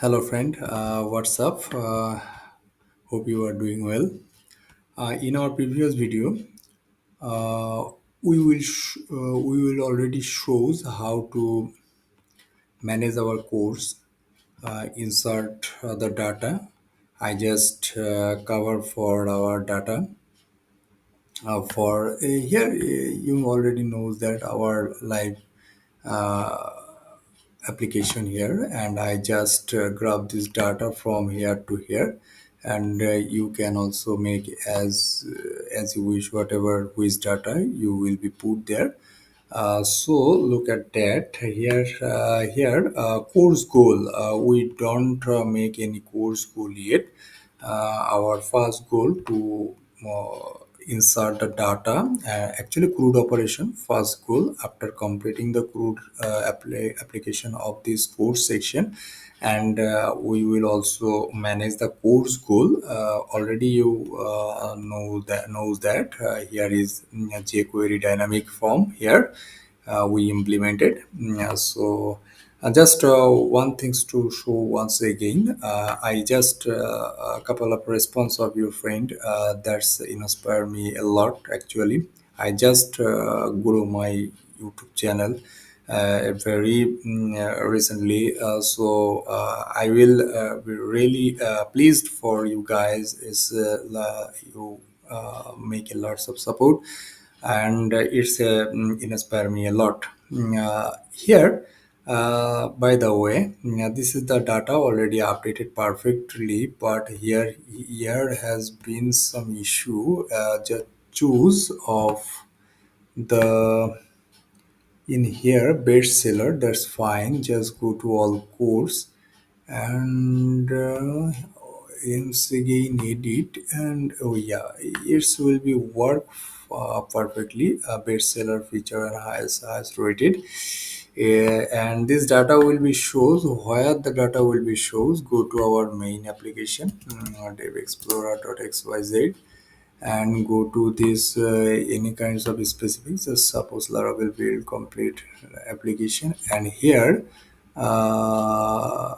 Hello, friend. What's up? Hope you are doing well. In our previous video, uh, we will already shows how to manage our course, insert the data. I just cover for our data. For here, you already knows that our live application here, and I just grab this data from here to here, and you can also make as you wish whatever which data you will be put there. So look at that here. Course goal. We don't make any course goal yet. Our first goal to insert the data. Actually, CRUD operation first goal after completing the CRUD application of this course section, and we will also manage the course goal. Already you knows that here is a jQuery dynamic form here we implemented. So just one things to show once again. I just a couple of response of your friend that's inspire me a lot. Actually, I just grew my YouTube channel very recently. I will be really pleased for you guys. Is you make a lots of support, and it's inspire me a lot. Here, by the way, this is the data already updated perfectly, but here has been some issue. Just choose of the in here bestseller, that's fine, just go to all course, and once again edit, and oh yeah, it will be work perfectly. Bestseller feature and highest rated. And this data will be shows where the data will be shows. Go to our main application, dev explorer.xyz, and go to this any kinds of specifics. Just suppose Laravel build complete application, and here I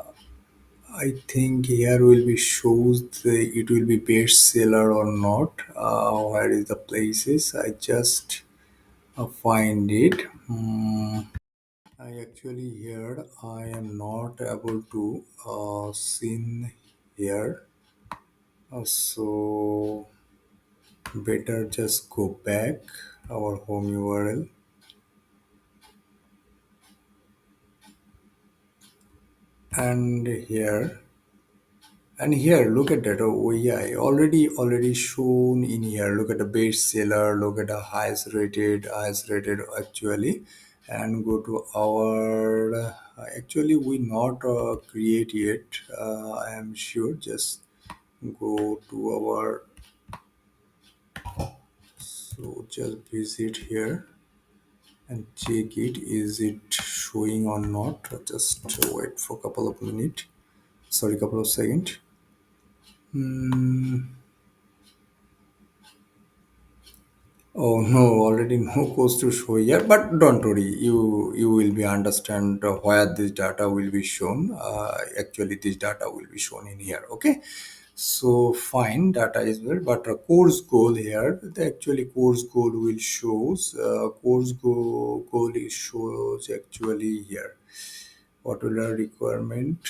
think here will be shows it will be bestseller or not. Where is the places? I just find it. I actually here I am not able to seen here. So better just go back our home URL, and here look at that. Oh yeah, already shown in here. Look at the best seller, look at the highest rated actually, and go to our actually we not create yet. I am sure. Just go to our, so just visit here and check it, is it showing or not. Just wait for a couple of minutes, sorry, couple of seconds. Oh no, already no course to show here, but don't worry, you will be understand where this data will be shown. Actually this data will be shown in here, okay. So fine, data is there, but a course goal here, the actually course goal will shows goal is shows actually here. What will the requirement?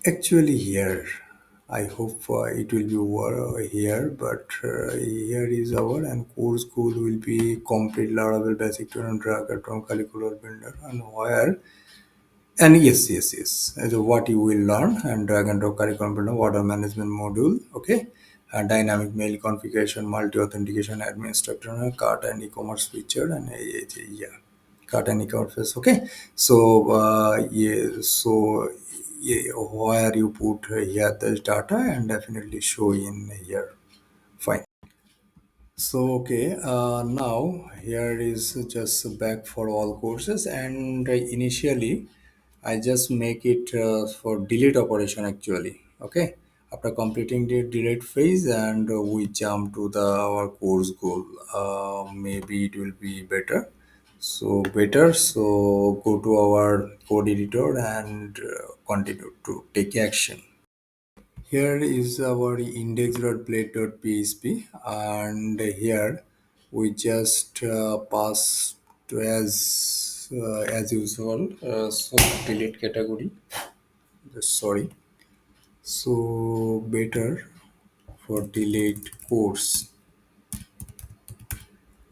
Actually, here, I hope it will be over here, but here is our, and course goal will be complete Laravel basic to and drag from curricular builder, and where, and yes, what you will learn, and drag and drop curriculum builder, water management module, okay, dynamic mail configuration, multi authentication, administrator, cart and e-commerce feature, and yeah, cart and e-commerce, okay. So yeah, where you put here this data, and definitely show in here, fine. So okay, now here is just back for all courses, and initially I just make it for delete operation actually, okay. After completing the delete phase, and we jump to the our course goal. Maybe it will be better. So better. So go to our code editor and continue to take action. Here is our index.plate.php, and here we just pass to as usual. So delete category. Sorry. So better for delete course.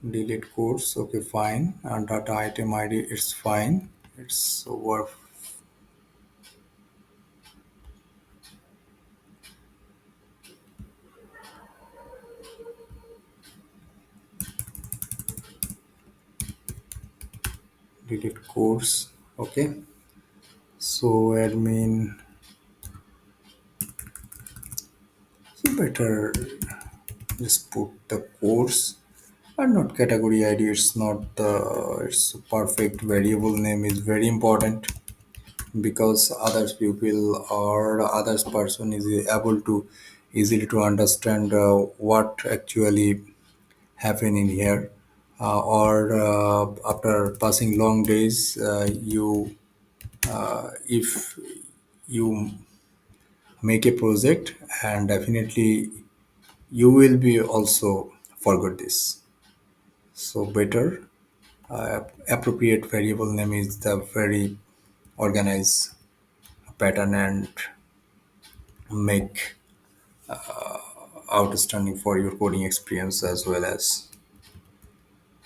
Okay, fine. And data item ID, it's fine. It's over. Delete course. Okay. So admin. So better just put the course and not category ID. It's not the, it's perfect variable name is very important, because others people or others person is able to easily to understand what actually happen in here, or after passing long days, you if you make a project, and definitely you will be also forget this. So better appropriate variable name is the very organized pattern and make outstanding for your coding experience as well as.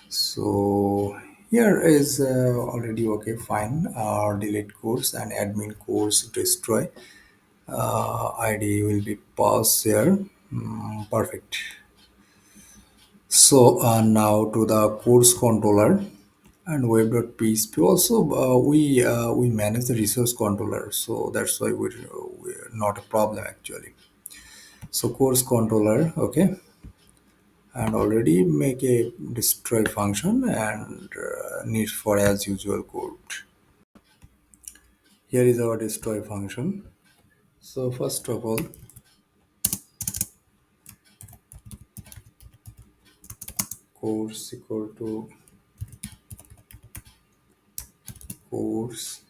So here is already okay, fine. Delete course and admin course destroy. ID will be passed here. Perfect. So now to the course controller and web.php. Also, we manage the resource controller, so that's why we're not a problem actually. So course controller, okay, and already make a destroy function and need for as usual code. Here is our destroy function. So first of all, course equal to course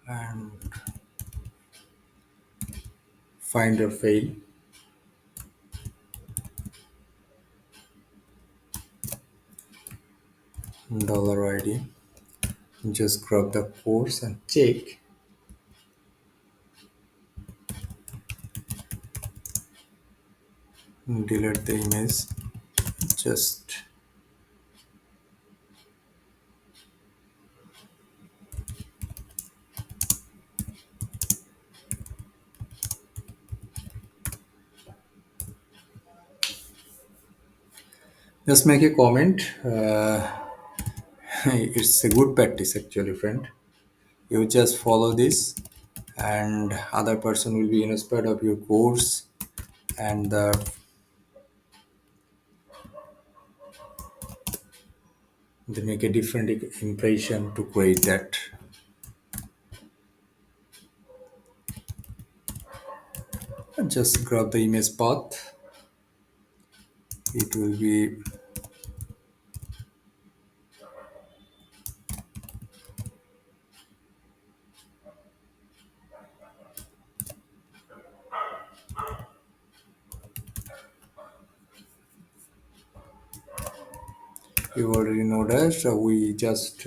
and find or fail $id. Just grab the course and check, delete the image. Just make a comment. It's a good practice actually, friend. You just follow this, and other person will be inspired of your course, and they make a different impression to create that. And just grab the image path. It will be you already know that. So we just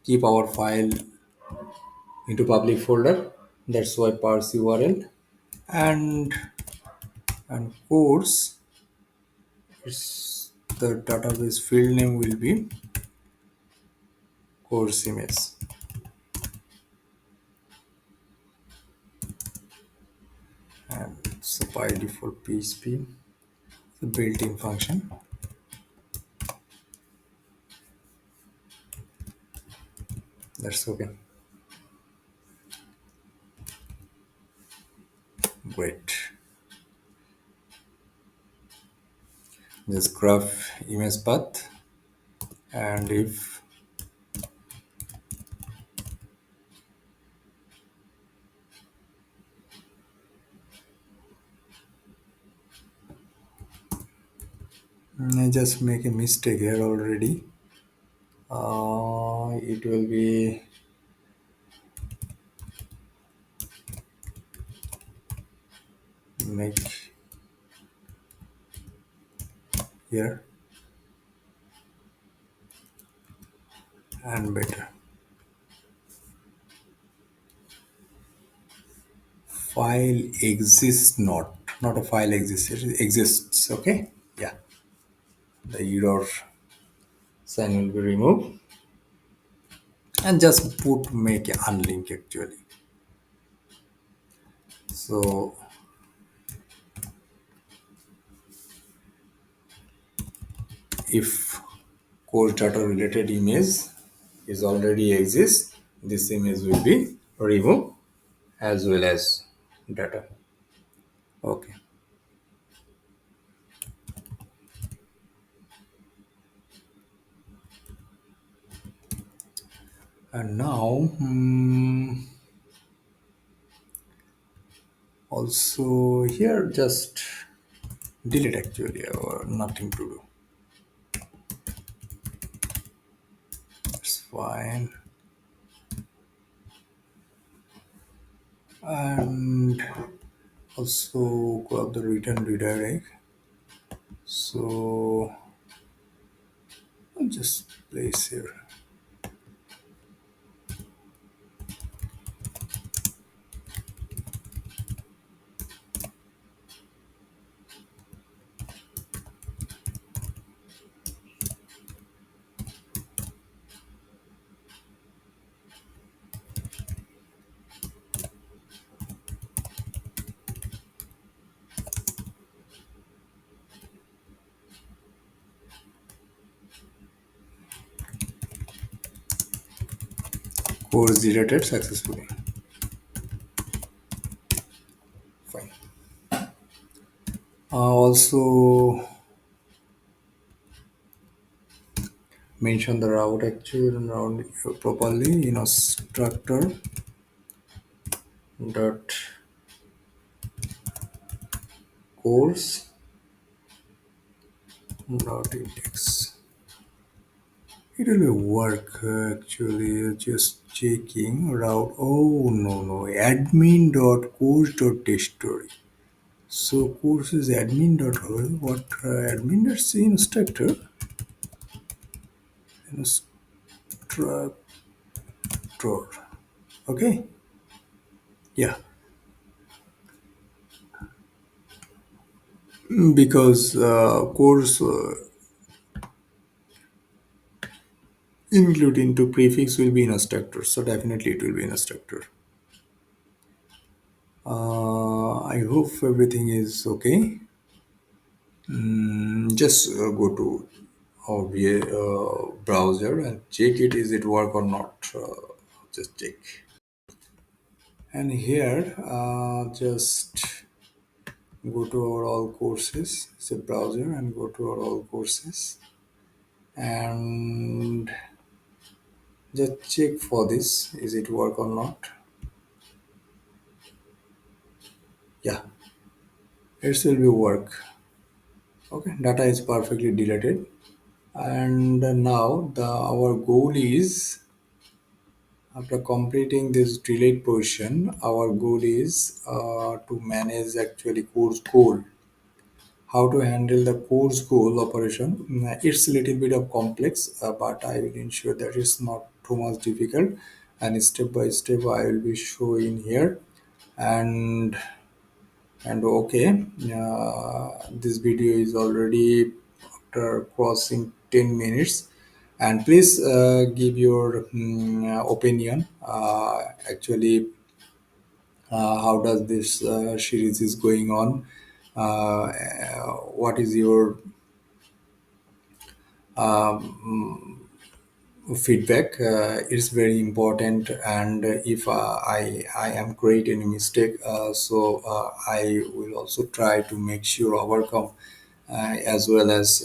keep our file into public folder. That's why parse URL and course. The database field name will be course image, and so by default PHP, the built-in function. That's okay. Great. Just grab image path, and if I just make a mistake here already. It will be make here and better. File exists not a file exists, it exists. Okay, yeah, the error sign will be removed and just put make a unlink actually. So if course data related image is already exists, this image will be removed as well as data. Okay, and now also here just delete actually or nothing to do. It's fine. And also grab the return redirect. So I'll just place here. Course deleted successfully. Fine. Also mention the route actually route properly. Structure dot course dot index. It will work actually. Just checking route. Oh no, admin dot course dot history. So course is admin dot what admin, that's the instructor instructor. Okay, yeah. Because course include into prefix will be instructor, so definitely it will be instructor. I hope everything is okay. Just go to our browser and check it, is it work or not. Just check. And here just go to our all courses. It's a browser and go to our all courses and just check for this, is it work or not. Yeah, it will be work. Okay, data is perfectly deleted. And now the our goal is, after completing this delete portion, our goal is to manage actually course goal. How to handle the course goal operation. It's a little bit of complex, but I will ensure that it's not too much difficult, and step by step I will be showing here. And and okay, this video is already after crossing 10 minutes, and please give your opinion actually, how does this series is going on, what is your feedback. Is very important, and if I am create any mistake, so I will also try to make sure overcome, as well as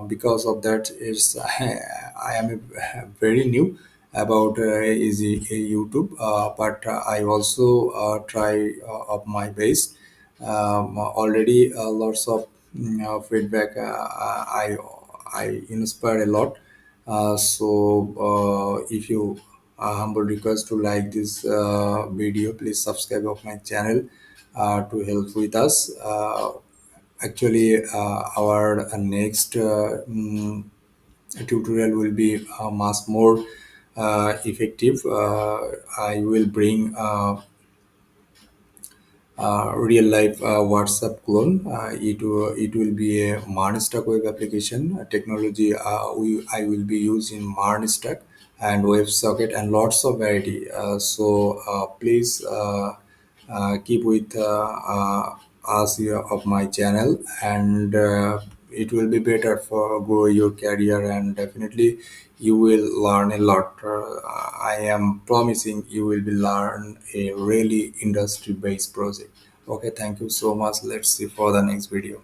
because of that is I am very new about easy YouTube, but I also try of my best. Already lots of feedback, I inspire a lot, If you humble request to like this video, please subscribe of my channel to help with us. Our next tutorial will be much more effective. I will bring real life WhatsApp clone. It will be a Marnstack web application technology. I will be using Marnstack and WebSocket and lots of variety. Please keep with us here of my channel, and it will be better for grow your career, and definitely you will learn a lot. I am promising you will be learn a really industry based project. Okay, thank you so much. Let's see for the next video.